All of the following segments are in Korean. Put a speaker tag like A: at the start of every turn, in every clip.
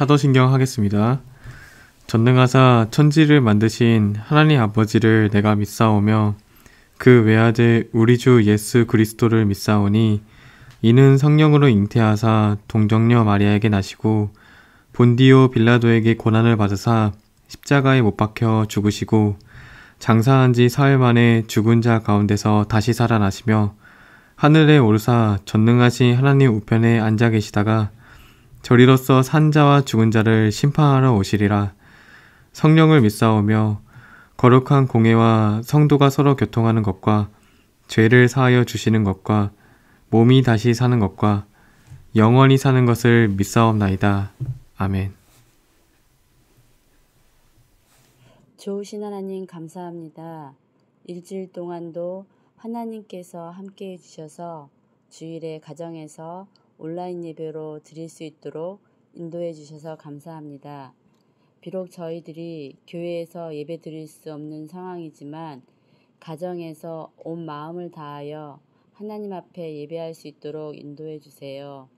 A: 사도신경 하겠습니다. 전능하사 천지를 만드신 하나님 아버지를 내가 믿사오며 그 외아들 우리 주 예수 그리스도를 믿사오니 이는 성령으로 잉태하사 동정녀 마리아에게 나시고 본디오 빌라도에게 고난을 받으사 십자가에 못 박혀 죽으시고 장사한 지 사흘 만에 죽은 자 가운데서 다시 살아나시며 하늘에 오르사 전능하신 하나님 우편에 앉아 계시다가 저리로서 산 자와 죽은 자를 심판하러 오시리라. 성령을 믿사오며 거룩한 공회와 성도가 서로 교통하는 것과 죄를 사하여 주시는 것과 몸이 다시 사는 것과 영원히 사는 것을 믿사옵나이다. 아멘.
B: 좋으신 하나님 감사합니다. 일주일 동안도 하나님께서 함께해 주셔서 주일에 가정에서 온라인 예배로 드릴 수 있도록 인도해 주셔서 감사합니다. 비록 저희들이 교회에서 예배 드릴 수 없는 상황이지만 가정에서 온 마음을 다하여 하나님 앞에 예배할 수 있도록 인도해 주세요.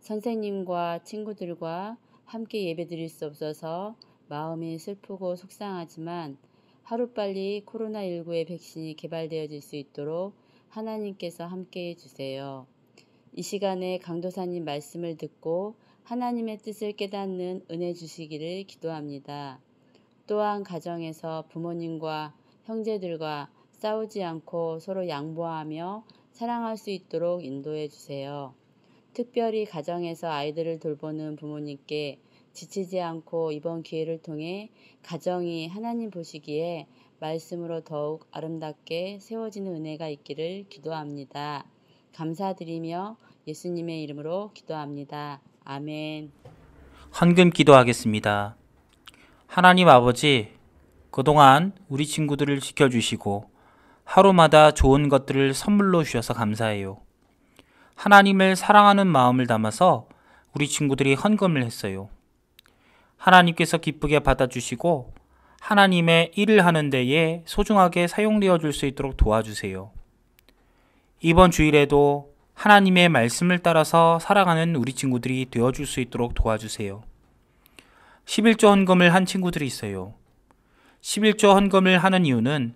B: 선생님과 친구들과 함께 예배 드릴 수 없어서 마음이 슬프고 속상하지만 하루빨리 코로나19의 백신이 개발되어질 수 있도록 하나님께서 함께해 주세요. 이 시간에 강도사님 말씀을 듣고 하나님의 뜻을 깨닫는 은혜 주시기를 기도합니다. 또한 가정에서 부모님과 형제들과 싸우지 않고 서로 양보하며 사랑할 수 있도록 인도해 주세요. 특별히 가정에서 아이들을 돌보는 부모님께 지치지 않고 이번 기회를 통해 가정이 하나님 보시기에 말씀으로 더욱 아름답게 세워지는 은혜가 있기를 기도합니다. 감사드리며 예수님의 이름으로 기도합니다. 아멘.
C: 헌금 기도하겠습니다. 하나님 아버지, 그동안 우리 친구들을 지켜주시고 하루마다 좋은 것들을 선물로 주셔서 감사해요. 하나님을 사랑하는 마음을 담아서 우리 친구들이 헌금을 했어요. 하나님께서 기쁘게 받아주시고 하나님의 일을 하는 데에 소중하게 사용되어 줄 수 있도록 도와주세요. 이번 주일에도 하나님의 말씀을 따라서 살아가는 우리 친구들이 되어줄 수 있도록 도와주세요. 11조 헌금을 한 친구들이 있어요. 11조 헌금을 하는 이유는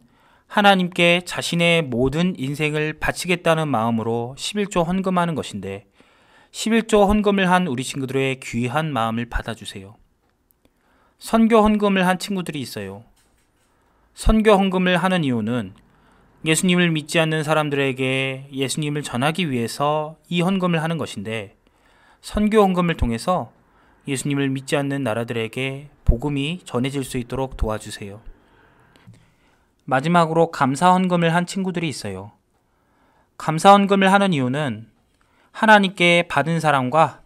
C: 하나님께 자신의 모든 인생을 바치겠다는 마음으로 11조 헌금하는 것인데 11조 헌금을 한 우리 친구들의 귀한 마음을 받아주세요. 선교 헌금을 한 친구들이 있어요. 선교 헌금을 하는 이유는 예수님을 믿지 않는 사람들에게 예수님을 전하기 위해서 이 헌금을 하는 것인데 선교 헌금을 통해서 예수님을 믿지 않는 나라들에게 복음이 전해질 수 있도록 도와주세요. 마지막으로 감사 헌금을 한 친구들이 있어요. 감사 헌금을 하는 이유는 하나님께 받은 사랑과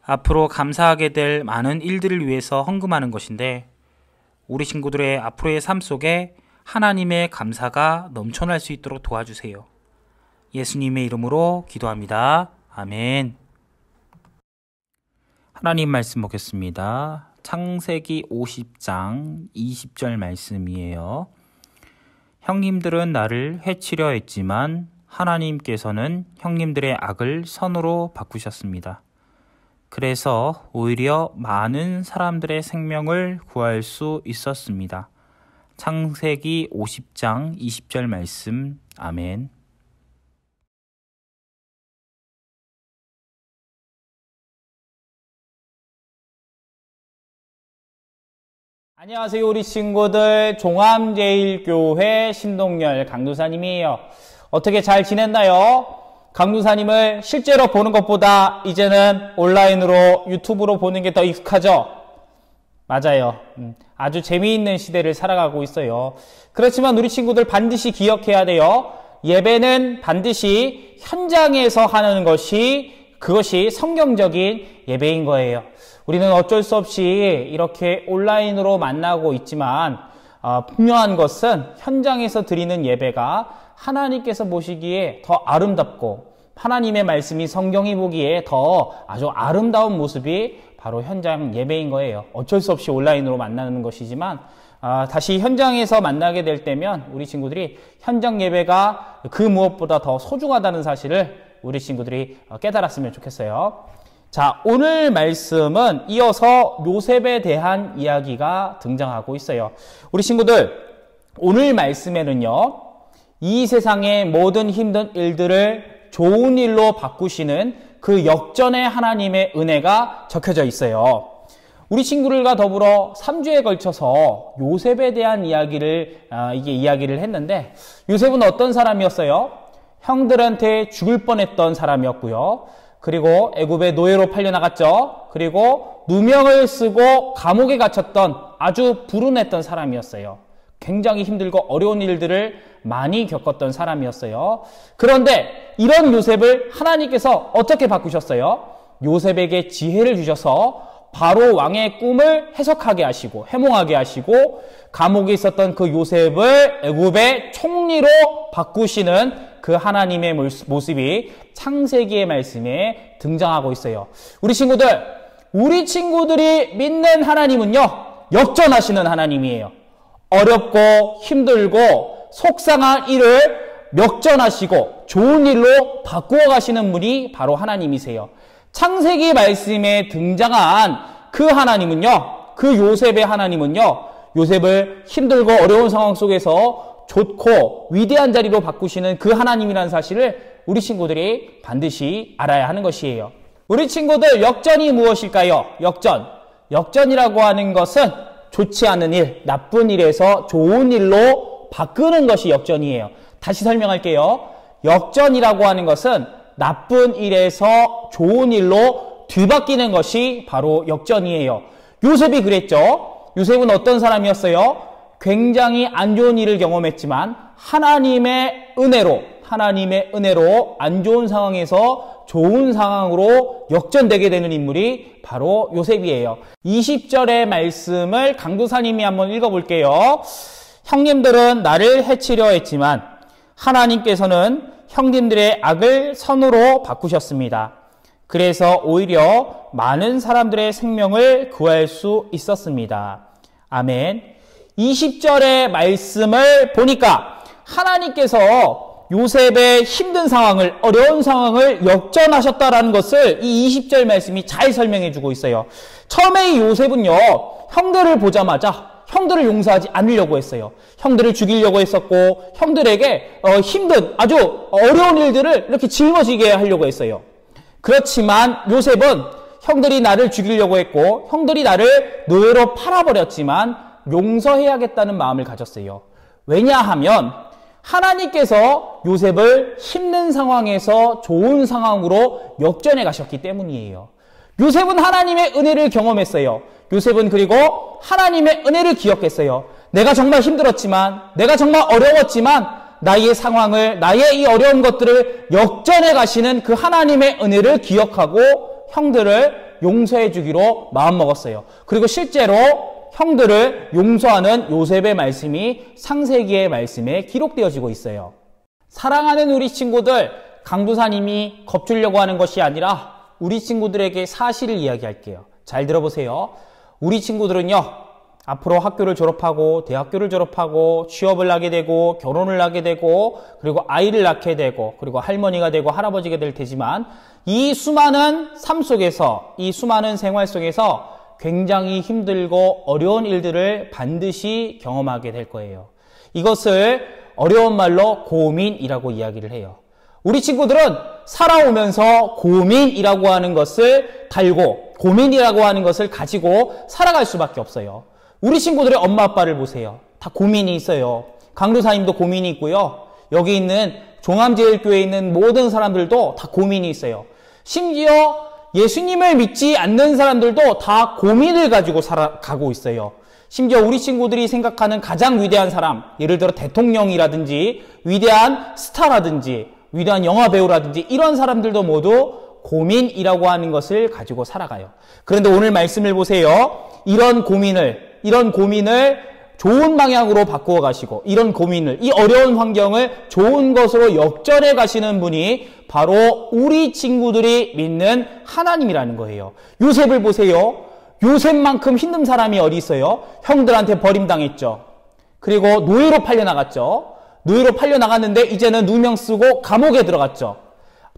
C: 앞으로 감사하게 될 많은 일들을 위해서 헌금하는 것인데 우리 친구들의 앞으로의 삶 속에 하나님의 감사가 넘쳐날 수 있도록 도와주세요. 예수님의 이름으로 기도합니다. 아멘. 하나님 말씀 보겠습니다. 창세기 50장 20절 말씀이에요. 형님들은 나를 해치려 했지만 하나님께서는 형님들의 악을 선으로 바꾸셨습니다. 그래서 오히려 많은 사람들의 생명을 구할 수 있었습니다. 창세기 50장 20절 말씀. 아멘.
D: 안녕하세요 우리 친구들, 종암제일교회 신동열 강도사님이에요. 어떻게 잘 지냈나요? 강도사님을 실제로 보는 것보다 이제는 온라인으로 유튜브로 보는 게 더 익숙하죠? 맞아요. 아주 재미있는 시대를 살아가고 있어요. 그렇지만 우리 친구들 반드시 기억해야 돼요. 예배는 반드시 현장에서 하는 그것이 성경적인 예배인 거예요. 우리는 어쩔 수 없이 이렇게 온라인으로 만나고 있지만 분명한 것은 현장에서 드리는 예배가 하나님께서 보시기에 더 아름답고 하나님의 말씀이 성경이 보기에 더 아주 아름다운 모습이 바로 현장 예배인 거예요. 어쩔 수 없이 온라인으로 만나는 것이지만 다시 현장에서 만나게 될 때면 우리 친구들이 현장 예배가 그 무엇보다 더 소중하다는 사실을 우리 친구들이 깨달았으면 좋겠어요. 자, 오늘 말씀은 이어서 요셉에 대한 이야기가 등장하고 있어요. 우리 친구들, 오늘 말씀에는요, 이 세상의 모든 힘든 일들을 좋은 일로 바꾸시는 그 역전의 하나님의 은혜가 적혀져 있어요. 우리 친구들과 더불어 3주에 걸쳐서 요셉에 대한 이야기를 했는데, 요셉은 어떤 사람이었어요? 형들한테 죽을 뻔했던 사람이었고요. 그리고 애굽의 노예로 팔려나갔죠. 그리고 누명을 쓰고 감옥에 갇혔던 아주 불운했던 사람이었어요. 굉장히 힘들고 어려운 일들을 많이 겪었던 사람이었어요. 그런데 이런 요셉을 하나님께서 어떻게 바꾸셨어요? 요셉에게 지혜를 주셔서 바로 왕의 꿈을 해석하게 하시고 해몽하게 하시고 감옥에 있었던 그 요셉을 애굽의 총리로 바꾸시는 그 하나님의 모습이 창세기의 말씀에 등장하고 있어요. 우리 친구들이 믿는 하나님은요, 역전하시는 하나님이에요. 어렵고 힘들고 속상한 일을 역전하시고 좋은 일로 바꾸어 가시는 분이 바로 하나님이세요. 창세기 말씀에 등장한 그 하나님은요, 그 요셉의 하나님은요, 요셉을 힘들고 어려운 상황 속에서 좋고 위대한 자리로 바꾸시는 그 하나님이라는 사실을 우리 친구들이 반드시 알아야 하는 것이에요. 우리 친구들, 역전이 무엇일까요? 역전이라고 하는 것은 좋지 않은 일, 나쁜 일에서 좋은 일로 바꾸는 것이 역전이에요. 다시 설명할게요. 역전이라고 하는 것은 나쁜 일에서 좋은 일로 뒤바뀌는 것이 바로 역전이에요. 요셉이 그랬죠. 요셉은 어떤 사람이었어요? 굉장히 안 좋은 일을 경험했지만 하나님의 은혜로 안 좋은 상황에서 좋은 상황으로 역전되게 되는 인물이 바로 요셉이에요. 20절의 말씀을 강도사님이 한번 읽어볼게요. 형님들은 나를 해치려 했지만 하나님께서는 형님들의 악을 선으로 바꾸셨습니다. 그래서 오히려 많은 사람들의 생명을 구할 수 있었습니다. 아멘. 20절의 말씀을 보니까 하나님께서 요셉의 힘든 상황을, 어려운 상황을 역전하셨다라는 것을 이 20절 말씀이 잘 설명해 주고 있어요. 처음에 이 요셉은요, 형들을 보자마자 형들을 용서하지 않으려고 했어요. 형들을 죽이려고 했었고, 형들에게 힘든 아주 어려운 일들을 이렇게 짊어지게 하려고 했어요. 그렇지만 요셉은 형들이 나를 죽이려고 했고, 형들이 나를 노예로 팔아버렸지만 용서해야겠다는 마음을 가졌어요. 왜냐하면 하나님께서 요셉을 힘든 상황에서 좋은 상황으로 역전해 가셨기 때문이에요. 요셉은 하나님의 은혜를 경험했어요. 요셉은 그리고 하나님의 은혜를 기억했어요. 내가 정말 힘들었지만, 내가 정말 어려웠지만 나의 상황을, 나의 이 어려운 것들을 역전해 가시는 그 하나님의 은혜를 기억하고 형들을 용서해 주기로 마음먹었어요. 그리고 실제로 형들을 용서하는 요셉의 말씀이 창세기의 말씀에 기록되어지고 있어요. 사랑하는 우리 친구들, 강도사님이 겁주려고 하는 것이 아니라 우리 친구들에게 사실을 이야기할게요. 잘 들어보세요. 우리 친구들은요, 앞으로 학교를 졸업하고 대학교를 졸업하고 취업을 하게 되고 결혼을 하게 되고 그리고 아이를 낳게 되고 그리고 할머니가 되고 할아버지가 될 테지만 이 수많은 삶 속에서, 이 수많은 생활 속에서 굉장히 힘들고 어려운 일들을 반드시 경험하게 될 거예요. 이것을 어려운 말로 고민이라고 이야기를 해요. 우리 친구들은 살아오면서 고민이라고 하는 것을 달고, 고민이라고 하는 것을 가지고 살아갈 수밖에 없어요. 우리 친구들의 엄마 아빠를 보세요. 다 고민이 있어요. 강도사님도 고민이 있고요. 여기 있는 종암제일교회에 있는 모든 사람들도 다 고민이 있어요. 심지어 예수님을 믿지 않는 사람들도 다 고민을 가지고 살아가고 있어요. 심지어 우리 친구들이 생각하는 가장 위대한 사람, 예를 들어 대통령이라든지 위대한 스타라든지 위대한 영화배우라든지 이런 사람들도 모두 고민이라고 하는 것을 가지고 살아가요. 그런데 오늘 말씀을 보세요. 이런 고민을 좋은 방향으로 바꾸어 가시고, 이런 고민을, 이 어려운 환경을 좋은 것으로 역전해 가시는 분이 바로 우리 친구들이 믿는 하나님이라는 거예요. 요셉을 보세요. 요셉만큼 힘든 사람이 어디 있어요? 형들한테 버림당했죠. 그리고 노예로 팔려나갔죠. 노예로 팔려나갔는데 이제는 누명 쓰고 감옥에 들어갔죠.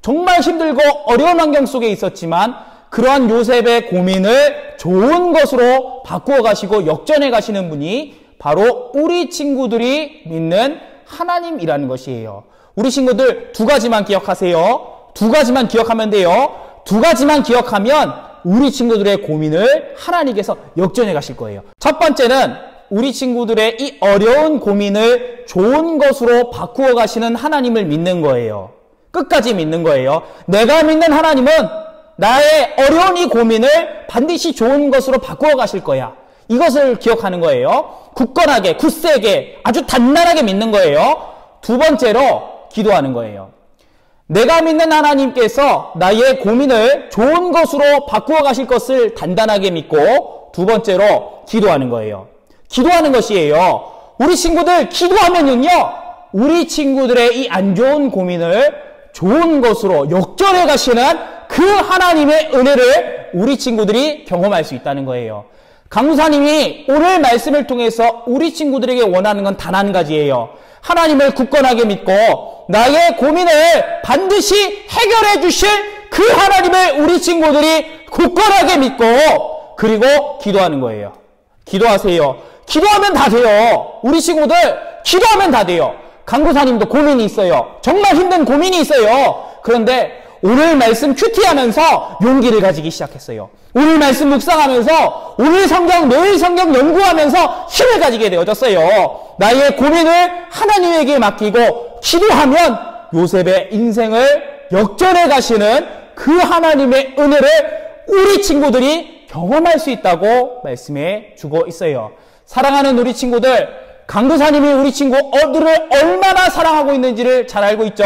D: 정말 힘들고 어려운 환경 속에 있었지만 그러한 요셉의 고민을 좋은 것으로 바꾸어 가시고 역전해 가시는 분이 바로 우리 친구들이 믿는 하나님이라는 것이에요. 우리 친구들 두 가지만 기억하세요. 두 가지만 기억하면 돼요. 두 가지만 기억하면 우리 친구들의 고민을 하나님께서 역전해 가실 거예요. 첫 번째는 우리 친구들의 이 어려운 고민을 좋은 것으로 바꾸어 가시는 하나님을 믿는 거예요. 끝까지 믿는 거예요. 내가 믿는 하나님은 나의 어려운 이 고민을 반드시 좋은 것으로 바꾸어 가실 거야. 이것을 기억하는 거예요. 굳건하게, 굳세게, 아주 단단하게 믿는 거예요. 두 번째로 기도하는 거예요. 내가 믿는 하나님께서 나의 고민을 좋은 것으로 바꾸어 가실 것을 단단하게 믿고, 두 번째로 기도하는 거예요. 기도하는 것이에요. 우리 친구들 기도하면은요, 우리 친구들의 이 안 좋은 고민을 좋은 것으로 역전해 가시는 그 하나님의 은혜를 우리 친구들이 경험할 수 있다는 거예요. 강무사님이 오늘 말씀을 통해서 우리 친구들에게 원하는 건 단 한 가지예요. 하나님을 굳건하게 믿고 나의 고민을 반드시 해결해 주실 그 하나님을 우리 친구들이 굳건하게 믿고 그리고 기도하는 거예요. 기도하세요. 기도하면 다 돼요. 우리 친구들 기도하면 다 돼요. 강구사님도 고민이 있어요. 정말 힘든 고민이 있어요. 그런데 오늘 말씀 큐티하면서 용기를 가지기 시작했어요. 오늘 말씀 묵상하면서 오늘 성경, 내일 성경 연구하면서 힘을 가지게 되어졌어요. 나의 고민을 하나님에게 맡기고 기도하면 요셉의 인생을 역전해 가시는 그 하나님의 은혜를 우리 친구들이 경험할 수 있다고 말씀해 주고 있어요. 사랑하는 우리 친구들, 강도사님이 우리 친구들을 얼마나 사랑하고 있는지를 잘 알고 있죠?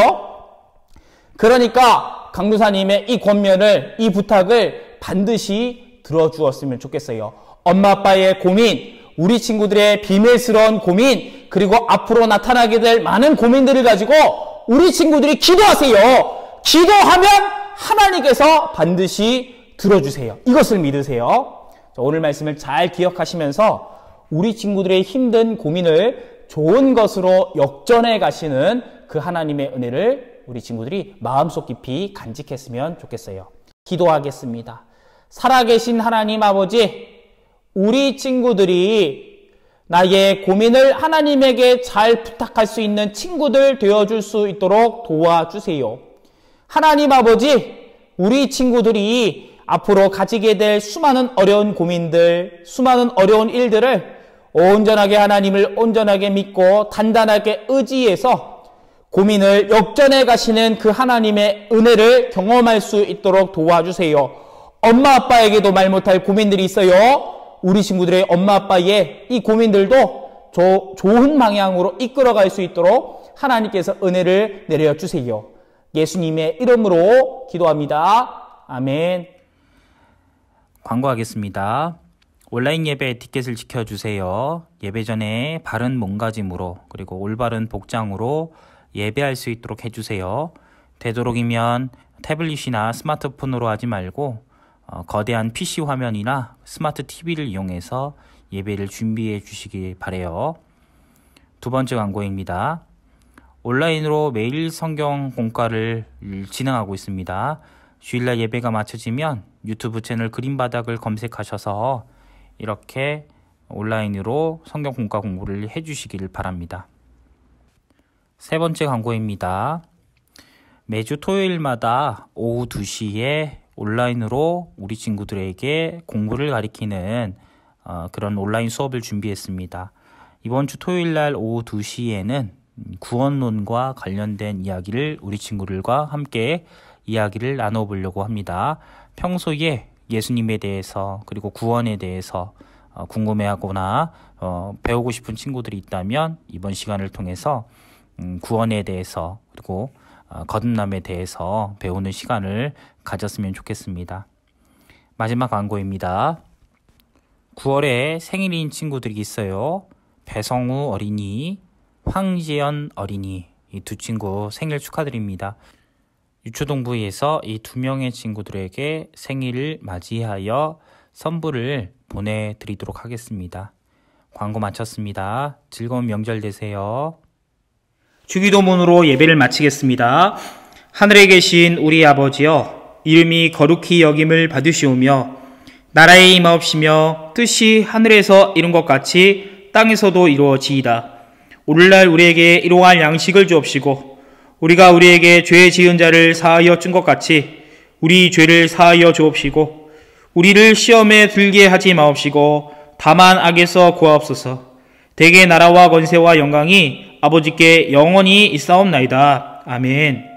D: 그러니까 강도사님의 이 권면을, 이 부탁을 반드시 들어주었으면 좋겠어요. 엄마 아빠의 고민, 우리 친구들의 비밀스러운 고민, 그리고 앞으로 나타나게 될 많은 고민들을 가지고 우리 친구들이 기도하세요. 기도하면 하나님께서 반드시 들어주세요. 이것을 믿으세요. 오늘 말씀을 잘 기억하시면서 우리 친구들의 힘든 고민을 좋은 것으로 역전해 가시는 그 하나님의 은혜를 우리 친구들이 마음속 깊이 간직했으면 좋겠어요. 기도하겠습니다. 살아계신 하나님 아버지, 우리 친구들이 나의 고민을 하나님에게 잘 부탁할 수 있는 친구들 되어줄 수 있도록 도와주세요. 하나님 아버지, 우리 친구들이 앞으로 가지게 될 수많은 어려운 고민들, 수많은 어려운 일들을 온전하게 하나님을 온전하게 믿고 단단하게 의지해서 고민을 역전해 가시는 그 하나님의 은혜를 경험할 수 있도록 도와주세요. 엄마 아빠에게도 말 못할 고민들이 있어요. 우리 친구들의 엄마 아빠의 이 고민들도 좋은 방향으로 이끌어갈 수 있도록 하나님께서 은혜를 내려주세요. 예수님의 이름으로 기도합니다. 아멘.
C: 광고하겠습니다. 온라인 예배 티켓을 지켜주세요. 예배 전에 바른 몸가짐으로 그리고 올바른 복장으로 예배할 수 있도록 해주세요. 되도록이면 태블릿이나 스마트폰으로 하지 말고 거대한 PC 화면이나 스마트 TV를 이용해서 예배를 준비해 주시기 바라요. 두 번째 광고입니다. 온라인으로 매일 성경 공과를 진행하고 있습니다. 주일날 예배가 마쳐지면 유튜브 채널 그림바닥을 검색하셔서 이렇게 온라인으로 성경 공과 공부를 해주시길 바랍니다. 세 번째 광고입니다. 매주 토요일마다 오후 2시에 온라인으로 우리 친구들에게 공부를 가리키는 그런 온라인 수업을 준비했습니다. 이번 주 토요일날 오후 2시에는 구원론과 관련된 이야기를 우리 친구들과 함께 이야기를 나눠보려고 합니다. 평소에 예수님에 대해서 그리고 구원에 대해서 궁금해하거나 배우고 싶은 친구들이 있다면 이번 시간을 통해서 구원에 대해서 그리고 거듭남에 대해서 배우는 시간을 가졌으면 좋겠습니다. 마지막 광고입니다. 9월에 생일인 친구들이 있어요. 배성우 어린이, 황지연 어린이, 이 두 친구 생일 축하드립니다. 유초동부에서 이 두 명의 친구들에게 생일을 맞이하여 선물을 보내드리도록 하겠습니다. 광고 마쳤습니다. 즐거운 명절 되세요.
D: 주기도문으로 예배를 마치겠습니다. 하늘에 계신 우리 아버지여,
C: 이름이 거룩히 여김을 받으시오며 나라의 임하옵시며 뜻이 하늘에서 이룬 것 같이 땅에서도 이루어지이다. 오늘날 우리에게 일용할 양식을 주옵시고 우리가 우리에게 죄 지은 자를 사하여 준 것 같이 우리 죄를 사하여 주옵시고 우리를 시험에 들게 하지 마옵시고 다만 악에서 구하옵소서. 대개 나라와 권세와 영광이 아버지께 영원히 있사옵나이다. 아멘.